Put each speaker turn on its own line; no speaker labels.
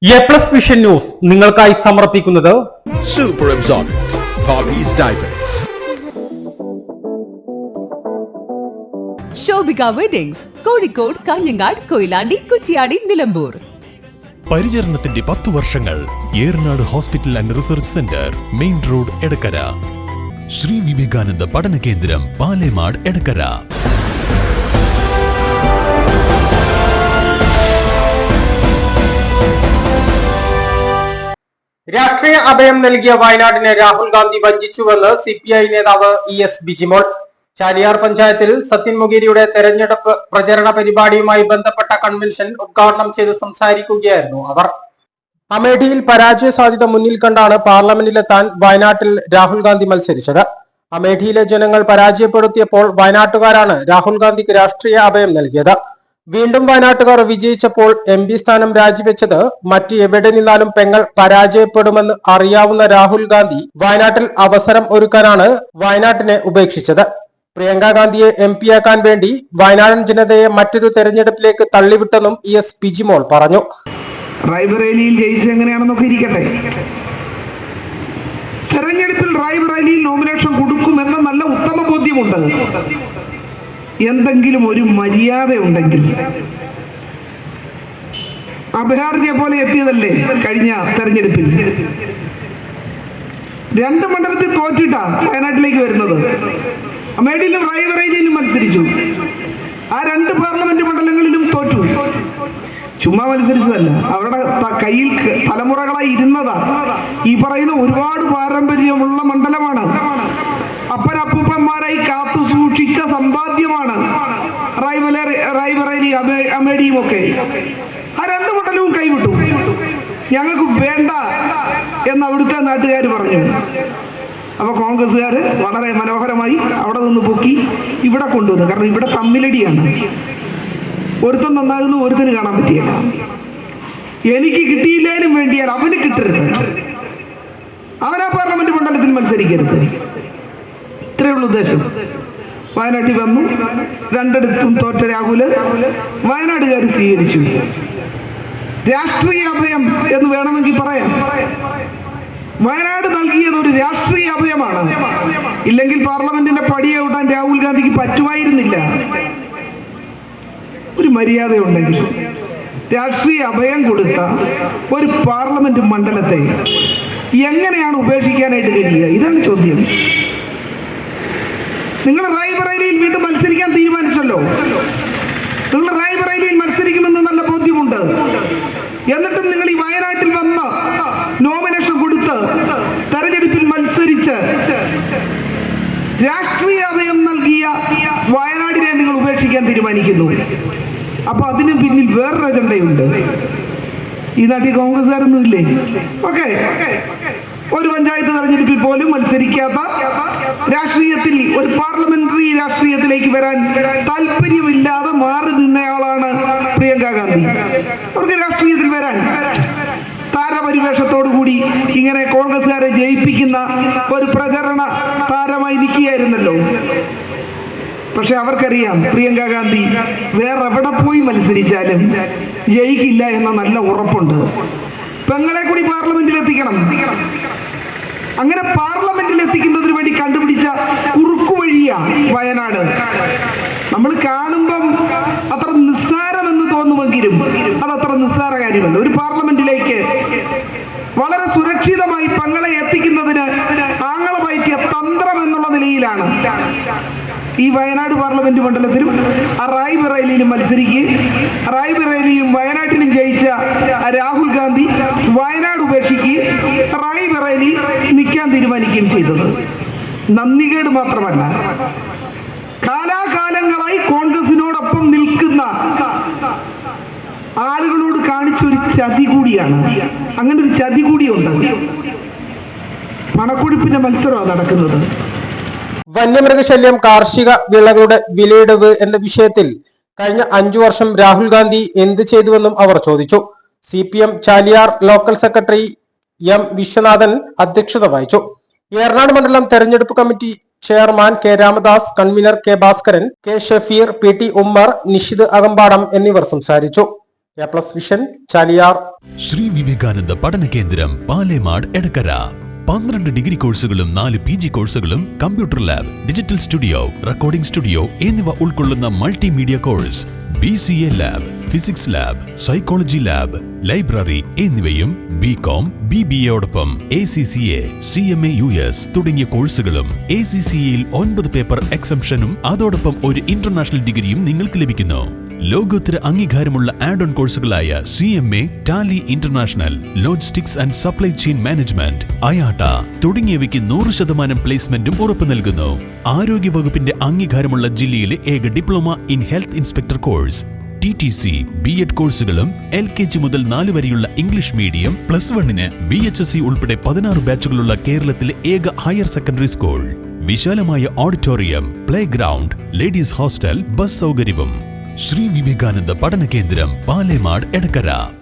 A+ vision news നിങ്ങൾക്കായി സമർപ്പിക്കുന്നത്
Super Absorbent Poppy's Diapers.
Shobhika weddings Kozhikode, Kanhangad, Koyilandy, Kuttiady, Nilambur.
പരിചരണത്തിന്റെ 10 വർഷങ്ങൾ. Eranad hospital and research centre, main road, Edakkara. Sree Vivekananda Padana Kendram, Palemad, Edakkara.
രാഷ്ട്രീയ അഭയം നൽകിയ വയനാടിനെ രാഹുൽ ഗാന്ധി വഞ്ചിച്ചുവെന്ന് CPI നേതാവ് ES ബിജിമോൾ. ചാലിയാർ പഞ്ചായത്തിൽ സത്യൻ മുഖേരിയുടെ തെരഞ്ഞെടുപ്പ് പ്രചരണ പരിപാടിയുമായി ബന്ധപ്പെട്ട കൺവെൻഷൻ ഉദ്ഘാടനം ചെയ്ത് സംസാരിക്കുകയായിരുന്നു അവർ. അമേഠിയിൽ പരാജയ സാധ്യത മുന്നിൽ കണ്ടാണ് പാർലമെന്റിലെത്താൻ വയനാട്ടിൽ രാഹുൽ ഗാന്ധി മത്സരിച്ചത്. അമേഠിയിലെ ജനങ്ങൾ പരാജയപ്പെടുത്തിയപ്പോൾ വയനാട്ടുകാരാണ് രാഹുൽ ഗാന്ധിക്ക് രാഷ്ട്രീയ അഭയം നൽകിയത്. വീണ്ടും വയനാട്ടുകാർ വിജയിച്ചപ്പോൾ MP സ്ഥാനം രാജിവെച്ചത് മറ്റ് എവിടെ നിന്നാലും പെങ്ങൾ പരാജയപ്പെടുമെന്ന് അറിയാവുന്ന രാഹുൽ ഗാന്ധി വയനാട്ടിൽ അവസരം ഒരുക്കാനാണ് വയനാട്ടിനെ ഉപേക്ഷിച്ചത്. പ്രിയങ്ക ഗാന്ധിയെ MP ആക്കാൻ വേണ്ടി വയനാടൻ ജനതയെ മറ്റൊരു തെരഞ്ഞെടുപ്പിലേക്ക് തള്ളിവിട്ടെന്നും ES ബിജിമോൾ പറഞ്ഞു.
റായ്ബറേലിയിൽ ജയിച്ച് എങ്ങനെയാണെന്നൊക്കെ ഇരിക്കട്ടെ, തെരഞ്ഞെടുപ്പിൽ റായ്ബറേലിയിൽ നോമിനേഷൻ കൊടുക്കുമെന്ന നല്ല ഉത്തമ ബോധ്യമുണ്ട്. എന്തെങ്കിലും ഒരു മര്യാദ ഉണ്ടെങ്കിൽ അബിഹാർജിയെ പോലെ എത്തിയതല്ലേ കഴിഞ്ഞ തെരഞ്ഞെടുപ്പിൽ. 2 മണ്ഡലത്തിൽ തോറ്റിട്ടാ വയനാട്ടിലേക്ക് വരുന്നത്. അമേഠിയിലും റായ്ബറേലിയിലും മത്സരിച്ചു. ആ 2 പാർലമെന്റ് മണ്ഡലങ്ങളിലും തോറ്റു. ചുമ്മാ മത്സരിച്ചതല്ല, അവരുടെ കയ്യിൽ തലമുറകളായി ഇരുന്നതാ. ഈ പറയുന്ന ഒരുപാട് പാരമ്പര്യമുള്ള മണ്ഡലമാണ്. അപ്പനപ്പൂപ്പന്മാരായി കാത്തു സൂക്ഷിച്ച സമ്പാദ്യമാണ് റായ്ബറേലി, അമേഠിയും ഒക്കെ. ആ 2 മണ്ഡലവും കൈവിട്ടു. ഞങ്ങൾക്ക് വേണ്ട എന്ന് അവിടുത്തെ നാട്ടുകാർ പറഞ്ഞു. അപ്പൊ കോൺഗ്രസ്സുകാർ വളരെ മനോഹരമായി അവിടെ നിന്ന് പൊക്കി ഇവിടെ കൊണ്ടുവന്നു. കാരണം ഇവിടെ തമ്മിലടിയാണ്. ഒരുത്തൻ നന്നാകുന്നു, ഒരുത്തന് കാണാൻ പറ്റിയില്ല. എനിക്ക് കിട്ടിയില്ലേലും വേണ്ടിയാൽ അവന് കിട്ടരുത്, അവനാ പാർലമെന്റ് മണ്ഡലത്തിൽ മത്സരിക്കരുത്. ഇത്രയുള്ള ഉദ്ദേശം. വയനാട്ടിൽ വന്നു, 2 തോറ്റ രാഹുല് വയനാടുകാർ സ്വീകരിച്ചു. രാഷ്ട്രീയ അഭയം എന്ന് വേണമെങ്കിൽ പറയാം. വയനാട് നൽകിയത് ഒരു രാഷ്ട്രീയ അഭയമാണ്. ഇല്ലെങ്കിൽ പാർലമെന്റിന്റെ പടിയെ വിട്ടാൻ രാഹുൽ ഗാന്ധിക്ക് പറ്റുമായിരുന്നില്ല. ഒരു മര്യാദയുണ്ടെങ്കിൽ രാഷ്ട്രീയ അഭയം കൊടുത്ത ഒരു പാർലമെന്റ് മണ്ഡലത്തെ എങ്ങനെയാണ് ഉപേക്ഷിക്കാനായിട്ട് കഴിയുക? ഇതാണ് ചോദ്യം. നിങ്ങൾ റായ്ബറേലിയിൽ വീണ്ടും മത്സരിക്കാൻ തീരുമാനിച്ചല്ലോ. നിങ്ങൾ റായ്ബറേലിയിൽ മത്സരിക്കുമെന്ന് നല്ല ബോധ്യമുണ്ട്. എന്നിട്ടും നിങ്ങൾ ഈ വയനാട്ടിൽ വന്ന് നോമിനേഷൻ കൊടുത്ത് തെരഞ്ഞെടുപ്പിൽ മത്സരിച്ച് രാഷ്ട്രീയ അഭയം നൽകിയ വയനാടിനെ നിങ്ങൾ ഉപേക്ഷിക്കാൻ തീരുമാനിക്കുന്നു. അപ്പൊ അതിന് പിന്നിൽ വേറൊരു അജണ്ടയുണ്ട്. ഈ നാട്ടിൽ കോൺഗ്രസ്സുകാരൊന്നും ഇല്ലേ? ഓക്കെ, ഒരു പഞ്ചായത്ത് തെരഞ്ഞെടുപ്പിൽ പോലും മത്സരിക്കാത്ത, രാഷ്ട്രീയത്തിൽ ഒരു പാർലമെന്ററി രാഷ്ട്രീയത്തിലേക്ക് വരാൻ താല്പര്യമില്ലാതെ മാറി നിന്നയാളാണ് പ്രിയങ്ക ഗാന്ധി. അവർക്ക് രാഷ്ട്രീയത്തിൽ വരാൻ താരപരിവേഷത്തോടു കൂടി ഇങ്ങനെ കോൺഗ്രസ്സുകാരെ ജയിപ്പിക്കുന്ന ഒരു പ്രചരണ താരമായി നിൽക്കുകയായിരുന്നല്ലോ. പക്ഷെ അവർക്കറിയാം പ്രിയങ്ക ഗാന്ധി വേറെ എവിടെ പോയി മത്സരിച്ചാലും ജയിക്കില്ല എന്ന നല്ല ഉറപ്പുണ്ട്. പെങ്ങളെ കൂടി പാർലമെന്റിൽ എത്തിക്കണം. അങ്ങനെ പാർലമെന്റിൽ എത്തിക്കുന്നതിന് വേണ്ടി കണ്ടുപിടിച്ച കുറുക്കുവഴിയാ വയനാട്. നമ്മൾ കാണുമ്പം അത്ര നിസ്സാരമെന്ന് തോന്നുമെങ്കിലും അതത്ര നിസ്സാര കാര്യമല്ല. ഒരു പാർലമെന്റിലേക്ക് വളരെ സുരക്ഷിതമായി പെങ്ങളെ എത്തിക്കുന്നതിന് ആങ്ങളെ പയറ്റിയ തന്ത്രം എന്നുള്ള നിലയിലാണ് ഈ വയനാട് പാർലമെന്റ് മണ്ഡലത്തിലും റായ്ബറേലിയിലും മത്സരിക്കുകയും റായ്ബറേലിയും വയനാട്ടിലും ജയിച്ച രാഹുൽ ഗാന്ധി വയനാട് ഉപേക്ഷിക്കുകയും റായ്ബറേലി നിൽക്കാൻ തീരുമാനിക്കുകയും ചെയ്തത്. നന്ദികേട് മാത്രമല്ല, കാലാകാലങ്ങളായി കോൺഗ്രസിനോടൊപ്പം നിൽക്കുന്ന ആളുകളോട് കാണിച്ചൊരു ചതി കൂടിയാണ്. അങ്ങനെ ഒരു ചതി കൂടിയുണ്ട്. പണക്കൊഴുപ്പിന്റെ മത്സരമാണ് നടക്കുന്നത്.
വന്യമൃഗശല്യം, കാർഷിക വിളകളുടെ വിലയിടിവ് എന്ന വിഷയത്തിൽ കഴിഞ്ഞ 5 വർഷം രാഹുൽ ഗാന്ധി എന്ത് ചെയ്തുവെന്നും അവർ ചോദിച്ചു. CPM Chaliyar local secretary M Viswanathan അധ്യക്ഷത വഹിച്ചു. ഏറനാട് മണ്ഡലം തെരഞ്ഞെടുപ്പ് committee chairman K Ramdas, convener K Bhaskaran, K Shafeer, PT Ummer, Nishid Akambadam എന്നിവർ സംസാരിച്ചു. A+ vision Chaliyar.
Sree Vivekananda Padana Kendram Palemad Edakkara. 12 degree കോഴ്സുകളും 4 PG കോഴ്സുകളും, computer lab, digital studio, recording studio എന്നിവ ഉൾക്കൊള്ളുന്ന multimedia course, BCA lab, physics lab, psychology lab, library എന്നിവയും BCom, BBAയോടൊപ്പം ACCA, CMA US തുടങ്ങിയ കോഴ്സുകളും. ACCAയിൽ 9 പേപ്പർ എക്സംഷനും അതോടൊപ്പം ഒരു ഇന്റർനാഷണൽ ഡിഗ്രിയും നിങ്ങൾക്ക് ലഭിക്കുന്നു. ലോകോത്തര അംഗീകാരമുള്ള ആഡ് ഓൺ കോഴ്സുകളായ CMA, Tally international, logistics and supply chain management, IATA തുടങ്ങിയവയ്ക്ക് 100% പ്ലേസ്മെന്റും ഉറപ്പു നൽകുന്നു. ആരോഗ്യ വകുപ്പിന്റെ അംഗീകാരമുള്ള ജില്ലയിലെ ഏക diploma in health inspector course, TTC, B.Ed കോഴ്സുകളും, LKG മുതൽ 4 വരെയുള്ള ഇംഗ്ലീഷ് മീഡിയം, +1 VHSC ഉൾപ്പെടെ 16 ബാച്ചുകളുള്ള കേരളത്തിലെ ഏക ഹയർ സെക്കൻഡറി സ്കൂൾ. വിശാലമായ auditorium, play ground, ladies hostel, bus സൗകര്യവും. ശ്രീ വിവേകാനന്ദ പഠന കേന്ദ്രം പാലേമാട് എടക്കര.